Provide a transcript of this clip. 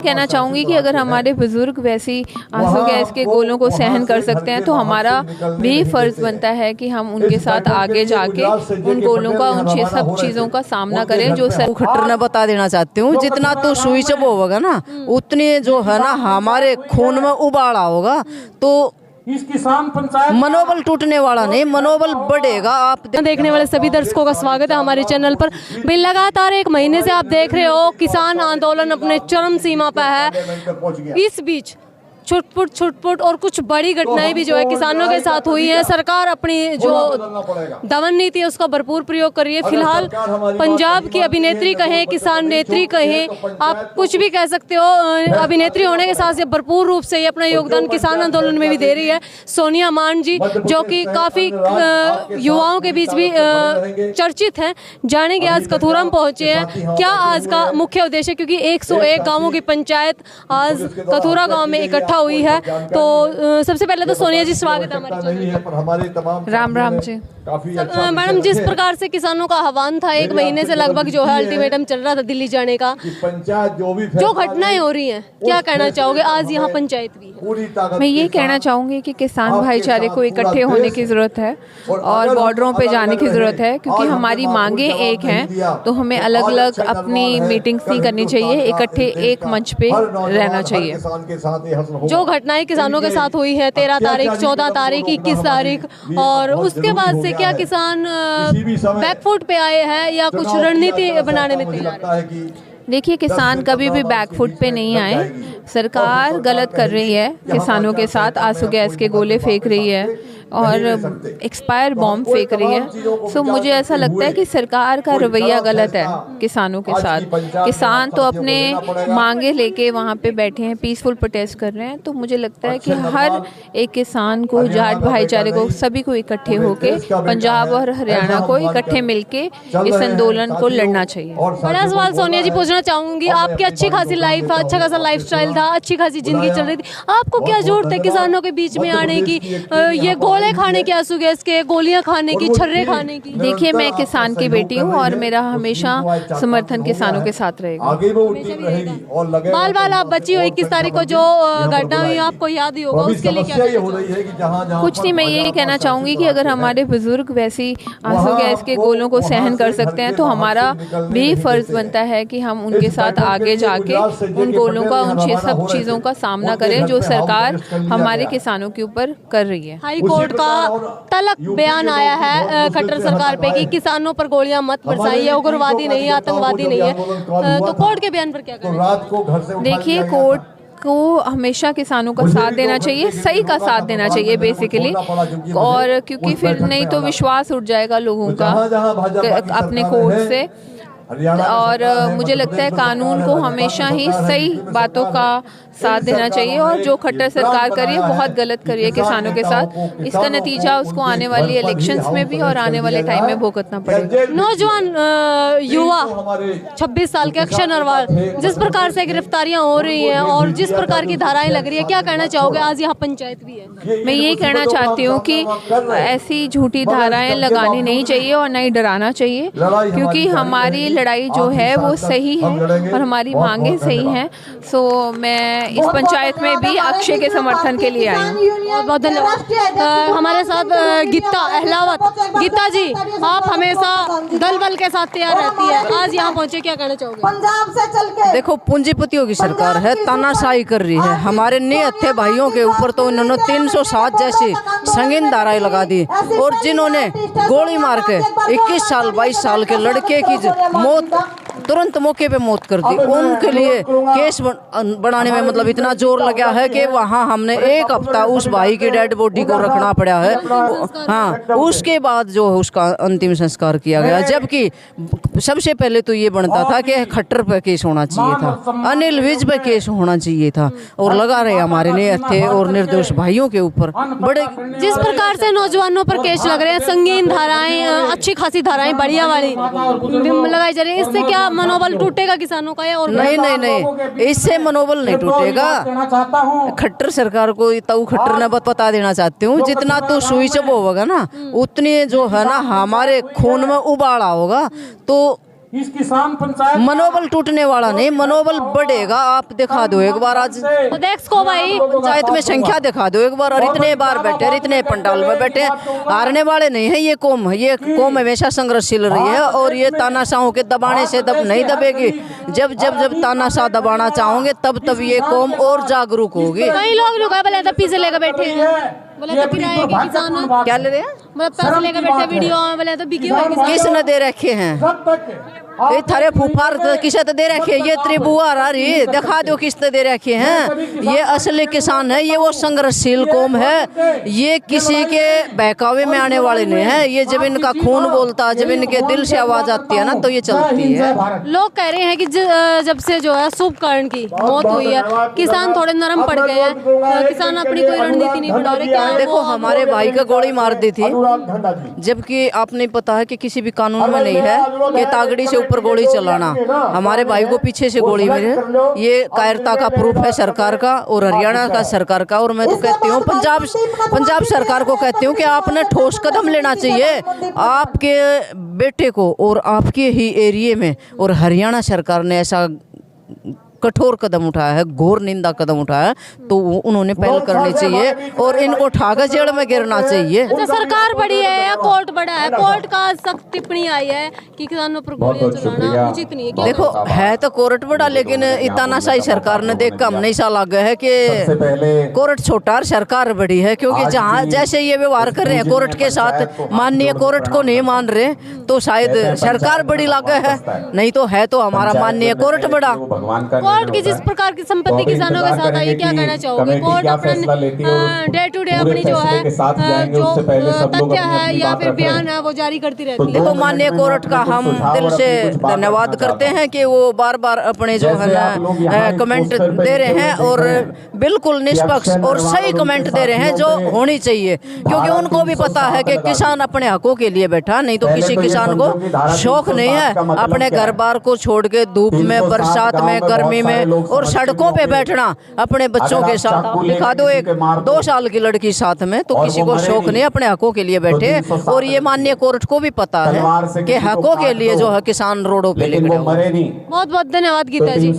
कहना चाहूँगी कि अगर हमारे बुजुर्ग वैसी आंसू गैस के गोलों को सहन कर सकते हैं तो हमारा भी फर्ज बनता है कि हम उनके साथ आगे जाके उन गोलों का उन सब चीज़ों का सामना करें जो खट्टर ने बता देना चाहती हूँ, जितना तो स्विच ऑफ होगा ना उतनी जो है ना हमारे खून में उबाला होगा, तो इस किसान पंचायत मनोबल टूटने वाला नहीं, मनोबल बढ़ेगा। आप देखने वाले सभी दर्शकों का स्वागत है हमारे चैनल पर। भी लगातार एक महीने से आप देख रहे हो किसान आंदोलन अपने चरम सीमा पर है। इस बीच छुटपुट और कुछ बड़ी घटनाएं भी जो है किसानों के साथ हुई है। सरकार अपनी जो दमन नीति है उसका भरपूर प्रयोग कर रही है। फिलहाल पंजाब की अभिनेत्री कहें, किसान नेत्री कहें, आप कुछ भी कह सकते हो, अभिनेत्री होने के साथ भरपूर रूप से ये अपना योगदान किसान आंदोलन में भी दे रही है। सोनिया मान जी जो कि काफी युवाओं के बीच भी चर्चित हैं, जानेंगे आज कथूरा में पहुंचे हैं क्या आज का मुख्य उद्देश्य, क्योंकि 101 गाँवों की पंचायत आज कथूरा गाँव में इकट्ठा हुई है। तो सबसे पहले तो सोनिया जी स्वागत है हमारे चैनल। राम राम जी। मैडम, जिस प्रकार से किसानों का आह्वान था, एक महीने से लगभग जो है अल्टीमेटम चल रहा था दिल्ली जाने का, जो घटनाएं हो रही हैं, क्या कहना चाहोगे? आज यहाँ पंचायत भी है। मैं ये कहना चाहूँगी कि किसान भाईचारे को इकट्ठे होने की ज़रूरत है और बॉर्डरों पे जाने की ज़रूरत है, क्योंकि हमारी मांगे एक हैं, तो हमें अलग अलग अपनी मीटिंग्स नहीं करनी चाहिए, इकट्ठे एक मंच पे रहना चाहिए। जो घटनाएं किसानों के साथ हुई है 13 तारीख, 14 तारीख, 21 तारीख, और उसके बाद से क्या किसान बैकफुट पे आए हैं या कुछ रणनीति बनाने में तैयार है? देखिए, किसान कभी भी बैकफुट पे नहीं आए। सरकार गलत कर रही है, किसानों के साथ आंसू गैस के गोले फेंक रही है और एक्सपायर बॉम्ब फेंक रही है। सो मुझे ऐसा लगता है कि सरकार का रवैया गलत है किसानों के साथ। किसान तो अपने मांगे लेके वहाँ पे बैठे हैं, पीसफुल प्रोटेस्ट कर रहे हैं। तो मुझे लगता है कि हर एक किसान को, जाट भाईचारे को, सभी को इकट्ठे होके पंजाब और हरियाणा को इकट्ठे मिलके इस आंदोलन को लड़ना चाहिए। बड़ा सवाल सोनिया जी पूछना चाहूंगी, आपकी अच्छी खासी लाइफ, अच्छा खासा लाइफ स्टाइल था, अच्छी खासी जिंदगी चल रही थी, आपको क्या जरूरत है किसानों के बीच में आने की, ये गोले खाने की, आंसू गैस के गोलियां खाने की, छर्रे खाने की? देखिए, मैं किसान की बेटी हूँ और मेरा हमेशा समर्थन किसानों के साथ रहेगा। बाल बाल आप बची हो 21 तारीख को जो घटना हुई आपको याद ही होगा, उसके लिए क्या? कुछ नहीं, मैं ये कहना चाहूँगी कि अगर हमारे बुजुर्ग वैसी आंसू गैस के गोलों को सहन कर सकते हैं तो हमारा भी फर्ज बनता है कि हम उनके साथ आगे जाके उन गोलों का उन सब चीज़ों का सामना करें जो सरकार हमारे किसानों के ऊपर कर रही है। हाई कोर्ट का तलक बयान आया है खट्टर सरकार पे कि किसानों पर गोलियां मत बरसाइए, उग्रवादी नहीं है, आतंकवादी नहीं है। तो कोर्ट के बयान पर क्या कहना? देखिए, कोर्ट को हमेशा किसानों का साथ देना चाहिए, सही का साथ देना चाहिए बेसिकली, और क्योंकि फिर नहीं तो विश्वास उठ जाएगा लोगों का अपने कोर्ट से। और मुझे लगता है कानून को हमेशा ही सही बातों का साथ देना चाहिए, और जो खट्टर सरकार कर रही है बहुत गलत कर रही है किसानों के साथ। इसका नतीजा उसको आने वाली इलेक्शंस में भी और आने वाले टाइम में भुगतना पड़ेगा। नौजवान युवा 26 साल के अक्षय नरवाल, जिस प्रकार से गिरफ्तारियां हो रही हैं और जिस प्रकार की धाराएं लग रही है, क्या कहना चाहोगे? आज यहाँ पंचायत भी है। मैं ये कहना चाहती हूँ कि ऐसी झूठी धाराएं लगानी नहीं चाहिए और नहीं डराना चाहिए, क्योंकि हमारी लड़ाई जो है वो सही है और हमारी मांगे सही हैं। सो मैं इस पंचायत में भी अक्षय के समर्थन के लिए आई हूँ। बहुत धन्यवाद। हमारे साथ गीता अहलावत। गीता जी, आप हमेशा दल बल के साथ तैयार रहती है, आज यहाँ पहुँचे, क्या कहना चाहोगे? देखो, पूंजीपतियों की सरकार है, तानाशाही कर रही है। हमारे निहत्थे भाइयों के ऊपर तो इन्होंने 307 जैसी संगीन धाराएं लगा दी, और जिन्होंने गोली मार के 21 साल 22 साल के लड़के की मौत तुरंत मौके पे मौत कर दी, उनके लिए केस बनाने में मतलब इतना जोर लगा है कि वहाँ हमने 1 हफ्ता उस भाई की डेड बॉडी को रखना पड़ा है। हाँ, उसके बाद जो उसका अंतिम संस्कार किया गया, जबकि सबसे पहले तो ये बनता था कि खट्टर पे केस होना चाहिए था, अनिल विज पे केस होना चाहिए था, और लगा रहे हमारे निहत्थे और निर्दोष भाइयों के ऊपर बड़े। जिस प्रकार से नौजवानों पर केस लग रहे हैं, संगीन धाराएं, अच्छी खासी धाराएं, बढ़िया वाली लगाई जा रही है, इससे क्या मनोबल टूटेगा किसानों का? और नहीं, इससे मनोबल नहीं टूटेगा। खट्टर सरकार को ताऊ खट्टर ने बता देना चाहती हूँ, जितना तो स्विच ऑफ होगा ना उतनी जो है ना हमारे खून में उबाला होगा, तो इस किसान पंचायत मनोबल टूटने वाला नहीं, मनोबल बढ़ेगा। आप दिखा दो एक बार, आज देख को भाई पंचायत में संख्या दिखा दो एक बार, और इतने बार बैठे और इतने पंडाल में बैठे, हारने वाले नहीं है ये कौम। ये कौम हमेशा संघर्षशील रही है और ये तानाशाहों के दबाने से नहीं दबेगी। जब जब जब तानाशाह दबाना चाहोगे तब तब ये कौम और जागरूक होगी। कई लोग लुका बोले तो पीछे लेकर बैठे हैं, बोले तो किराए के किसान क्या ले रहे हैं, मतलब पैसे लेकर बैठे वीडियो में, बोले तो बिके हुए किसान। किसने दे रखे हैं ये थारे फूफार किसे तो दे रखे, ये त्रिबुआ रही दिखा दो किसने दे रखे हैं। ये असली किसान है, ये वो संघर्षशील कौम है, ये किसी के बहकावे में आने वाले नहीं है। ये जब इनका खून बोलता है, जब इनके दिल से आवाज आती है ना, तो ये चलती है। लोग कह रहे हैं कि जब से जो है शुभकर्ण की मौत हुई है, किसान थोड़े नरम पड़ गए हैं, किसान अपनी कोई रणनीति नहीं बढ़ा रहे। क्या देखो हमारे भाई का गोली मार दी थी, जबकि आपने पता है कि किसी भी कानून में नहीं है कि तागड़ी से ऊपर गोली चलाना। हमारे भाई को पीछे से गोली मिली, ये कायरता का प्रूफ है सरकार का और हरियाणा का सरकार का। और मैं तो कहती हूँ पंजाब सरकार को कहती हूँ कि आपने ठोस कदम लेना चाहिए आपके बेटे को, और आपके ही एरिया में। और हरियाणा सरकार ने ऐसा कठोर कदम उठाया है, घोर निंदा कदम उठाया है, तो उन्होंने पहल करनी चाहिए और इनको ठाकर जेल में गिरना चाहिए। अच्छा, सरकार बड़ी है या कोर्ट बड़ा है? कोर्ट का सख्त टिप्पणी आई है कि किसानों पर गोलियां चलाना उचित नहीं है। देखो है तो कोर्ट बड़ा, लेकिन तानाशाही सरकार ने देख कर हमने ऐसा लगा है कि कोर्ट छोटा और सरकार बड़ी है। क्योंकि जहाँ जैसे ये व्यवहार कर रहे हैं कोर्ट के साथ, माननीय कोर्ट को नहीं मान रहे, तो शायद सरकार बड़ी लगा है, नहीं तो है तो हमारा माननीय कोर्ट बड़ा। कोर्ट की जिस प्रकार की संपत्ति किसानों के साथ आई है, क्या कहना चाहोगे? कोर्ट अपना डे टू डे अपनी जो है जो तथ्य है या फिर बयान है वो जारी करती रहती है। देखो माननीय कोर्ट का हम दिल से धन्यवाद करते हैं कि वो बार बार अपने जो है ना कमेंट दे रहे हैं और बिल्कुल निष्पक्ष और सही कमेंट दे रहे हैं जो होनी चाहिए। क्योंकि उनको भी पता है कि किसान अपने हकों के लिए बैठा, नहीं तो किसी किसान को शौक नहीं है अपने घर बार को छोड़ के धूप में, बरसात में, गर्मी में और सड़कों पे बैठना अपने बच्चों के साथ। आप दिखा दो एक 2 साल की लड़की साथ में, तो किसी को शौक नहीं अपने हकों के लिए बैठे। और ये माननीय कोर्ट को भी पता है कि हकों के लिए जो है किसान रोडों पे लेकर। बहुत बहुत धन्यवाद गीता जी।